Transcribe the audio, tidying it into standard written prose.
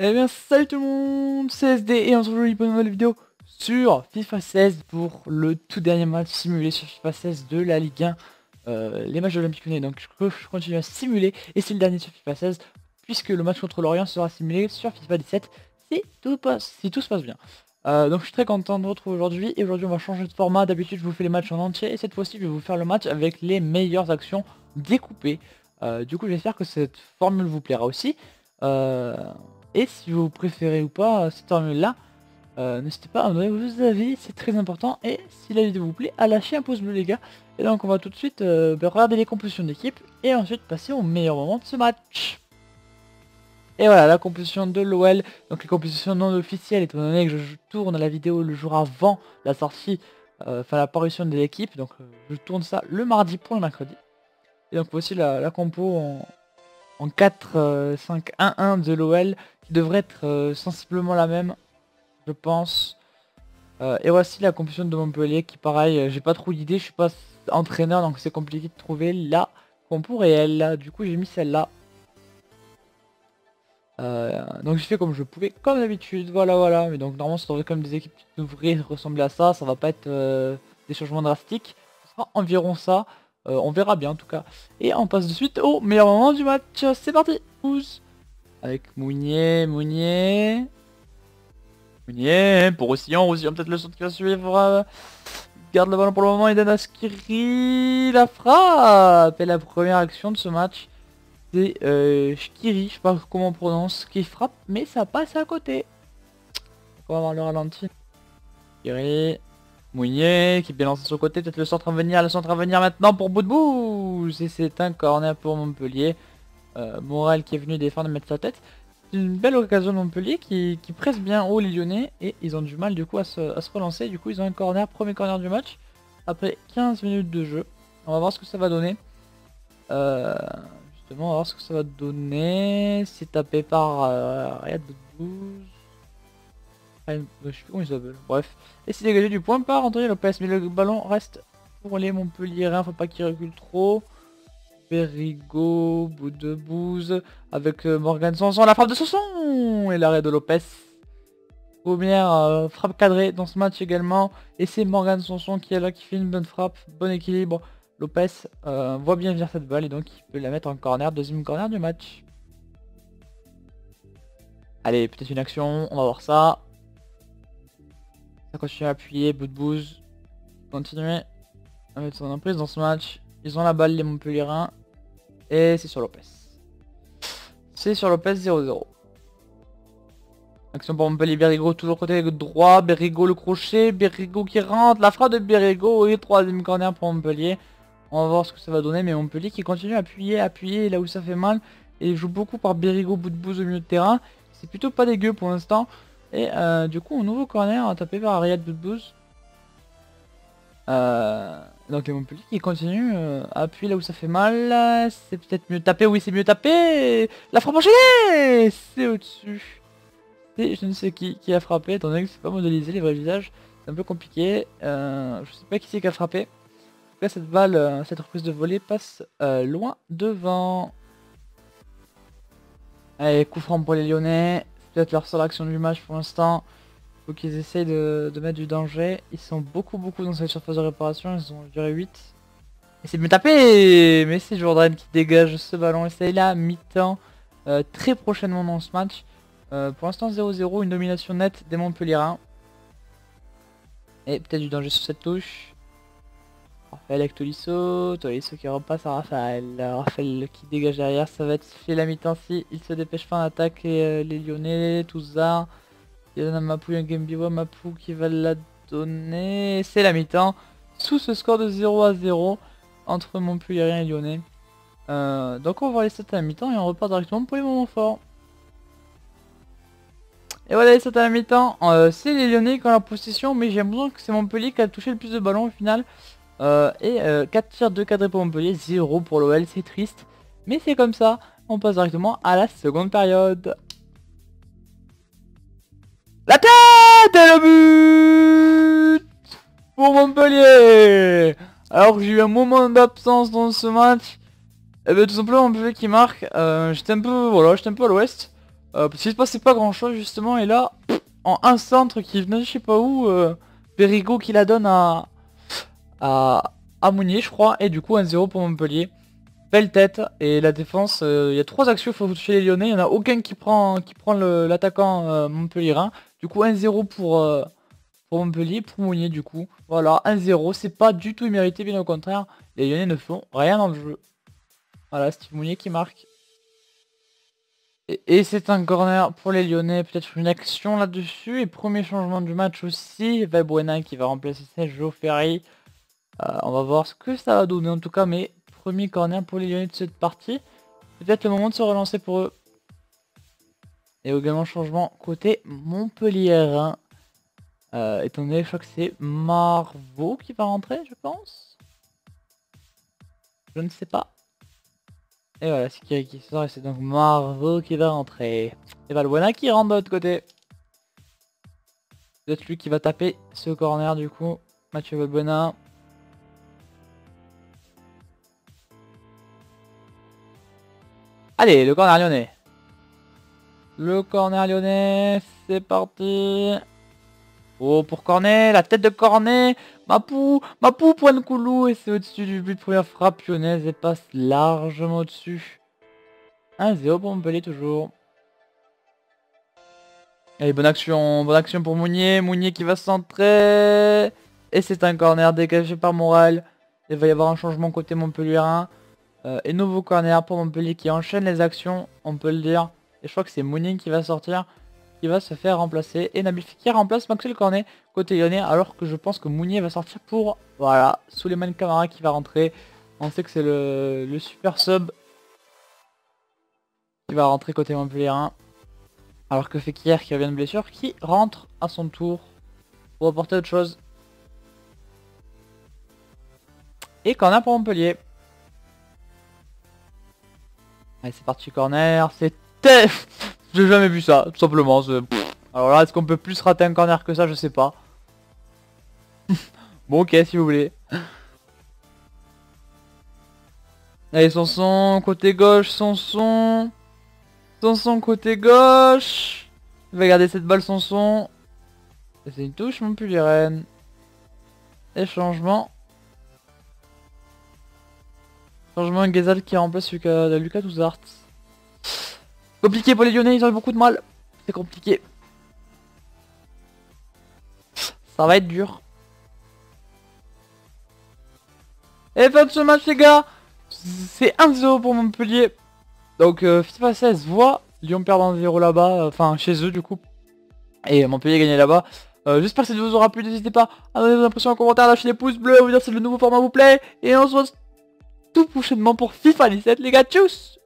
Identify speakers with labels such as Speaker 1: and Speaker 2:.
Speaker 1: Eh bien salut tout le monde, c'est SD et on se retrouve pour une nouvelle vidéo sur FIFA 16 pour le tout dernier match simulé sur FIFA 16 de la Ligue 1, les matchs de l'Olympique Lyonnais. Donc je continue à simuler et c'est le dernier sur FIFA 16 puisque le match contre l'Orient sera simulé sur FIFA 17 si tout se passe bien. Donc je suis très content de vous retrouver aujourd'hui et aujourd'hui on va changer de format. D'habitude je vous fais les matchs en entier et cette fois-ci je vais vous faire le match avec les meilleures actions découpées. Du coup j'espère que cette formule vous plaira aussi. Et si vous préférez ou pas cette formule là, n'hésitez pas à me donner vos avis, c'est très important. Et si la vidéo vous plaît, à lâcher un pouce bleu les gars. Et donc on va tout de suite regarder les compositions d'équipe et ensuite passer au meilleur moment de ce match. Et voilà la composition de l'OL, donc les compositions non officielles étant donné que je tourne la vidéo le jour avant la sortie, enfin l'apparition de l'équipe, donc je tourne ça le mardi pour le mercredi. Et donc voici la compo en 4-5-1-1 de l'OL qui devrait être sensiblement la même je pense. Et voici la composition de Montpellier qui pareil j'ai pas trop d'idées, je suis pas entraîneur donc c'est compliqué de trouver la compo réelle. Du coup j'ai mis celle-là. Donc j'ai fait comme je pouvais comme d'habitude, voilà. Mais donc normalement ça devrait comme des équipes qui devraient ressembler à ça, ça va pas être des changements drastiques, ce sera environ ça. On verra bien en tout cas. Et on passe de suite au meilleur moment du match, c'est parti. Avec Mounier pour Roussillon peut-être le centre qui va suivre. Garde le ballon pour le moment et donne à Skiri, la frappe. Et la première action de ce match, c'est Skiri, je sais pas comment on prononce, qui frappe, mais ça passe à côté. On va voir le ralenti. Skiri, Mounier qui est bien lancé sur le côté, peut-être le centre à venir maintenant pour Boudbouz. Et c'est un corner pour Montpellier. Morel qui est venu défendre et mettre sa tête. Une belle occasion de Montpellier qui presse bien haut les Lyonnais et ils ont du mal du coup à se relancer. Du coup ils ont un corner, premier corner du match après 15 minutes de jeu. On va voir ce que ça va donner. Justement on va voir ce que ça va donner. C'est tapé par Riyad Boudbouz. Je sais plus comment il s'appelle. Bref. Et c'est dégagé du point par Anthony Lopez. Mais le ballon reste pour les Montpelliérains. Faut pas qu'il recule trop. Berrigo, Boudbouz avec Morgan Sanson, la frappe de Sanson et l'arrêt de Lopez. Première frappe cadrée dans ce match également. Et c'est Morgan Sanson qui est là, qui fait une bonne frappe, bon équilibre. Lopez voit bien venir cette balle et donc il peut la mettre en corner, deuxième corner du match. Allez, peut-être une action, on va voir ça. Ça continue à appuyer, Boudbouz. Continuer à mettre son emprise dans ce match. Ils ont la balle les Montpelliérains. Et c'est sur Lopez. C'est sur Lopez 0-0. Action pour Montpellier, Berrigo toujours côté droit, Berrigo le crochet, Berrigo qui rentre, la frappe de Berrigo et troisième corner pour Montpellier. On va voir ce que ça va donner, mais Montpellier qui continue à appuyer là où ça fait mal. Et joue beaucoup par Berrigo, Boudbouz au milieu de terrain. C'est plutôt pas dégueu pour l'instant. Et du coup, un nouveau corner tapé par Riyad Boudbouz. Donc Montpellier qui continue à appuyer là où ça fait mal. C'est peut-être mieux tapé, oui c'est mieux tapé. La frappe enchaînée, c'est au-dessus. Et je ne sais qui a frappé, étant donné que c'est pas modélisé les vrais visages. C'est un peu compliqué. Je sais pas qui c'est qui a frappé. En tout cas cette balle, cette reprise de volée passe loin devant. Allez, coup franc pour les Lyonnais. C'est peut-être leur seule action du match pour l'instant. Faut qu'ils essayent de mettre du danger. Ils sont beaucoup dans cette surface de réparation. Ils ont duré 8. Et c'est mieux tapé. Mais c'est Jordan qui dégage ce ballon. Et c'est là mi-temps. Très prochainement dans ce match. Pour l'instant 0-0. Une domination nette des Montpelliérains. Et peut-être du danger sur cette touche. Raphaël avec Tolisso. Tolisso qui repasse à Raphaël. Raphaël qui dégage derrière. Ça va être fait la mi-temps si il se dépêche pas en attaque. Et les Lyonnais, tout ça. Il donne à Mapou un game biwa, Mapou qui va la donner. C'est la mi-temps. Sous ce score de 0-0 entre Montpellier et Lyonnais. Donc on va voir les stats à la mi-temps et on repart directement pour les moments forts. Et voilà les stats à la mi-temps. C'est les Lyonnais qui ont la possession, mais j'ai l'impression que c'est Montpellier qui a touché le plus de ballons au final. 4 tirs, 2 cadrés pour Montpellier, 0 pour l'OL, c'est triste. Mais c'est comme ça. On passe directement à la seconde période. La tête et le but pour Montpellier. Alors que j'ai eu un moment d'absence dans ce match. Et bien tout simplement Montpellier qui marque. J'étais un peu à l'ouest. Parce qu'il se passait pas grand chose justement, et là, en un centre qui venait je sais pas où, Perigo qui la donne à Mounier je crois, et du coup 1-0 pour Montpellier. Belle tête, et la défense, il y a 3 actions, il faut toucher les Lyonnais, il n'y en a aucun qui prend l'attaquant montpellierin. Du coup 1-0 pour Montpellier, pour Mounier du coup. Voilà, 1-0, c'est pas du tout immérité, bien au contraire. Les Lyonnais ne font rien dans le jeu. Voilà, Steve Mounier qui marque. Et c'est un corner pour les Lyonnais, peut-être une action là-dessus. Et premier changement du match aussi, Valbuena qui va remplacer Sergio Ferri. On va voir ce que ça va donner en tout cas, mais premier corner pour les Lyonnais de cette partie. Peut-être le moment de se relancer pour eux. Et également changement côté Montpellier. Étant donné, je crois que c'est Marveau qui va rentrer, je pense. Je ne sais pas. Et voilà, c'est Kiri qui sort et c'est donc Marveau qui va rentrer. Et Valbuena qui rentre de l'autre côté. Peut-être lui qui va taper ce corner du coup. Mathieu Valbuena. Allez, le corner lyonnais. Le corner lyonnais, c'est parti. Oh, pour Cornet, la tête de Cornet. Mapou pour Nkoulou. Et c'est au-dessus du but. Première frappe lyonnaise et passe largement au-dessus. 1-0 pour Montpellier toujours. Allez, bonne action pour Mounier. Mounier qui va centrer. Et c'est un corner dégagé par Morel. Il va y avoir un changement côté Montpellierin. Et nouveau corner pour Montpellier qui enchaîne les actions, on peut le dire. Et je crois que c'est Mounier qui va sortir, qui va se faire remplacer. Et Nabil Fekir remplace Maxwell Cornet côté lyonnais, alors que je pense que Mounier va sortir pour, voilà, Souleymane Camara qui va rentrer. On sait que c'est le super sub qui va rentrer côté Montpellierin. Alors que Fekir qui revient de blessure, qui rentre à son tour pour apporter autre chose. Et corner pour Montpellier. Allez, c'est parti corner, c'était... J'ai jamais vu ça, tout simplement. Alors là, est-ce qu'on peut plus rater un corner que ça? Je sais pas. Bon, ok, si vous voulez. Allez, Sanson, côté gauche, Sanson. Sanson, côté gauche. Il va garder cette balle, Sanson. Et c'est une touche, Montpellier. Et changement. Changement, Guézal qui remplace Lucas Touzart. Compliqué pour les Lyonnais, ils ont eu beaucoup de mal. C'est compliqué. Ça va être dur. Et fin de ce match les gars. C'est 1-0 pour Montpellier. Donc FIFA 16 voit Lyon perdre 1-0 là-bas. Enfin chez eux du coup. Et Montpellier gagner là-bas. J'espère que cette vidéo vous aura plu. N'hésitez pas à donner vos impressions en commentaire, lâcher des pouces bleus, vous dire si le nouveau format vous plaît. Et on se retrouve tout prochainement pour FIFA 17 les gars. Tchuss.